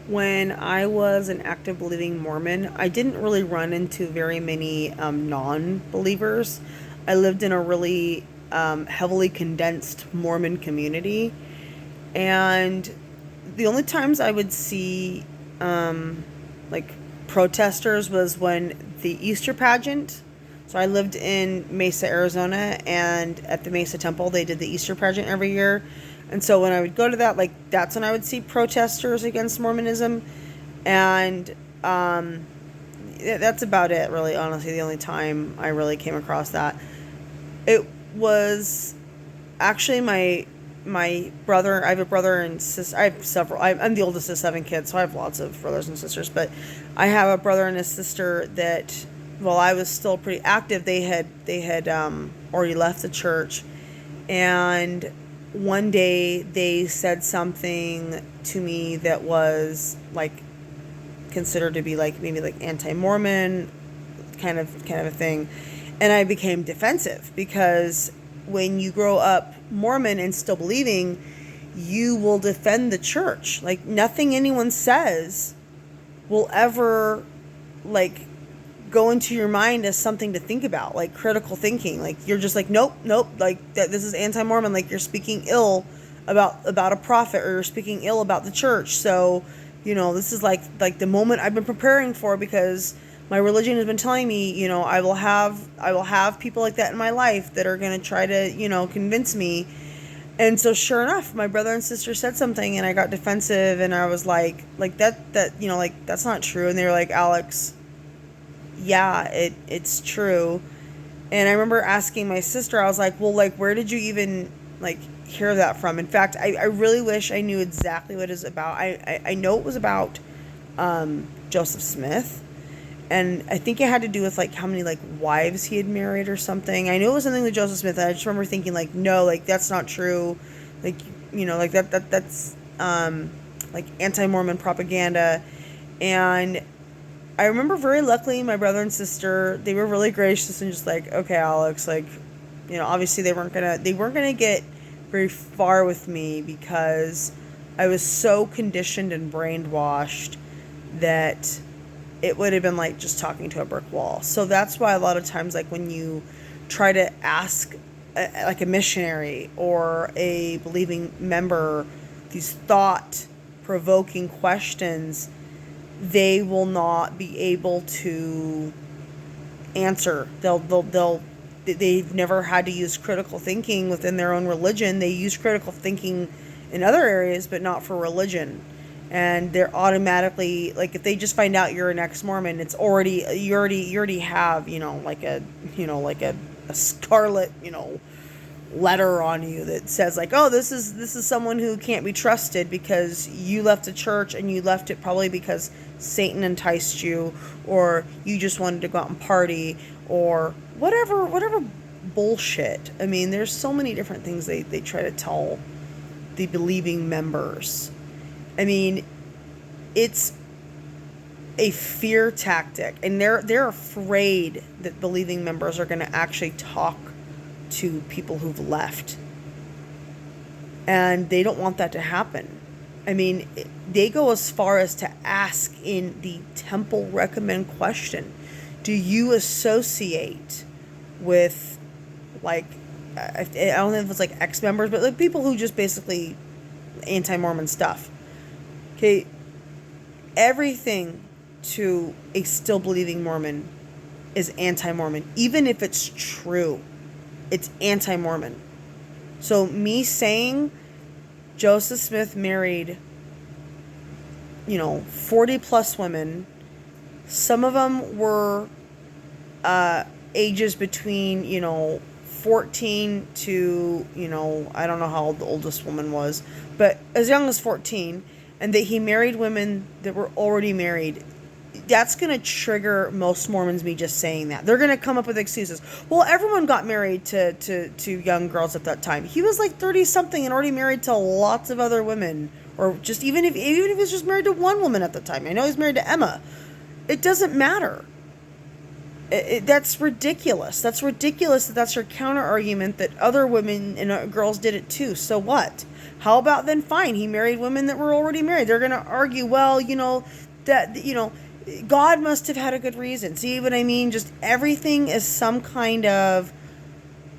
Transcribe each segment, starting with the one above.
When I was an active believing Mormon, I didn't really run into very many non believers. I lived in a really heavily condensed Mormon community. And the only times I would see like protesters was when the Easter pageant. So I lived in Mesa, Arizona, and at the Mesa Temple, they did the Easter pageant every year. And so when I would go to that, like that's when I would see protesters against Mormonism, and that's about it, really. Honestly, the only time I really came across that, it was actually my brother. I have a brother and sister. I have several. I'm the oldest of 7 kids, so I have lots of brothers and sisters. But I have a brother and a sister that, while I was still pretty active, they had already left the church, and one day they said something to me that was like considered to be like maybe like anti-Mormon kind of a thing, and I became defensive because when you grow up Mormon and still believing, you will defend the church. Like nothing anyone says will ever like go into your mind as something to think about, like critical thinking. Like you're just like, nope, like that this is anti-Mormon, like you're speaking ill about a prophet, or you're speaking ill about the church. So, this is like the moment I've been preparing for, because my religion has been telling me, I will have people like that in my life that are going to try to, convince me. And so sure enough, my brother and sister said something and I got defensive, and I was like that, like that's not true. And they were like, Alex, yeah, it's true. And I remember asking my sister, I was like, well, like, where did you even, like, hear that from? In fact, I really wish I knew exactly what it was about. I know it was about Joseph Smith. And I think it had to do with, like, how many, like, wives he had married or something. I knew it was something with Joseph Smith. And I just remember thinking, like, no, like, that's not true. Like, like, that's like, anti-Mormon propaganda. And I remember very luckily my brother and sister, they were really gracious and just like, okay, Alex, like, obviously they weren't gonna get very far with me, because I was so conditioned and brainwashed that it would have been like just talking to a brick wall. So that's why a lot of times, like when you try to ask like a missionary or a believing member these thought provoking questions, they will not be able to answer. They've never had to use critical thinking within their own religion. They use critical thinking in other areas, but not for religion. And they're automatically, like, if they just find out you're an ex-Mormon, it's already, you already have, like a scarlet, letter on you that says, like, oh, this is someone who can't be trusted because you left the church, and you left it probably because Satan enticed you, or you just wanted to go out and party, or whatever bullshit. I mean, there's so many different things they try to tell the believing members. I mean, it's a fear tactic, and they're afraid that believing members are going to actually talk to people who've left, and they don't want that to happen. I mean, they go as far as to ask in the temple recommend question, do you associate with, like, I don't know if it's like ex-members, but like people who just basically anti-Mormon stuff. Okay, everything to a still believing Mormon is anti-Mormon, even if it's true. It's anti-Mormon. So me saying Joseph Smith married, 40 plus women, some of them were ages between, 14 to, I don't know how old the oldest woman was, but as young as 14, and that he married women that were already married. That's going to trigger most Mormons, me just saying that. They're going to come up with excuses. Well, everyone got married to young girls at that time. He was like 30-something and already married to lots of other women. Or just even if he was just married to one woman at the time. I know he's married to Emma. It doesn't matter. That's ridiculous. That's ridiculous that that's your counter argument that other women and girls did it too. So what? How about then fine, he married women that were already married. They're going to argue, well, that, God must have had a good reason. See what I mean? Just everything is some kind of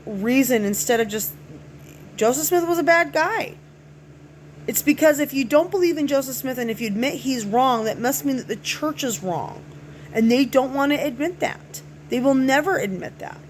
reason instead of just Joseph Smith was a bad guy. It's because if you don't believe in Joseph Smith and if you admit he's wrong, that must mean that the church is wrong. And they don't want to admit that. They will never admit that.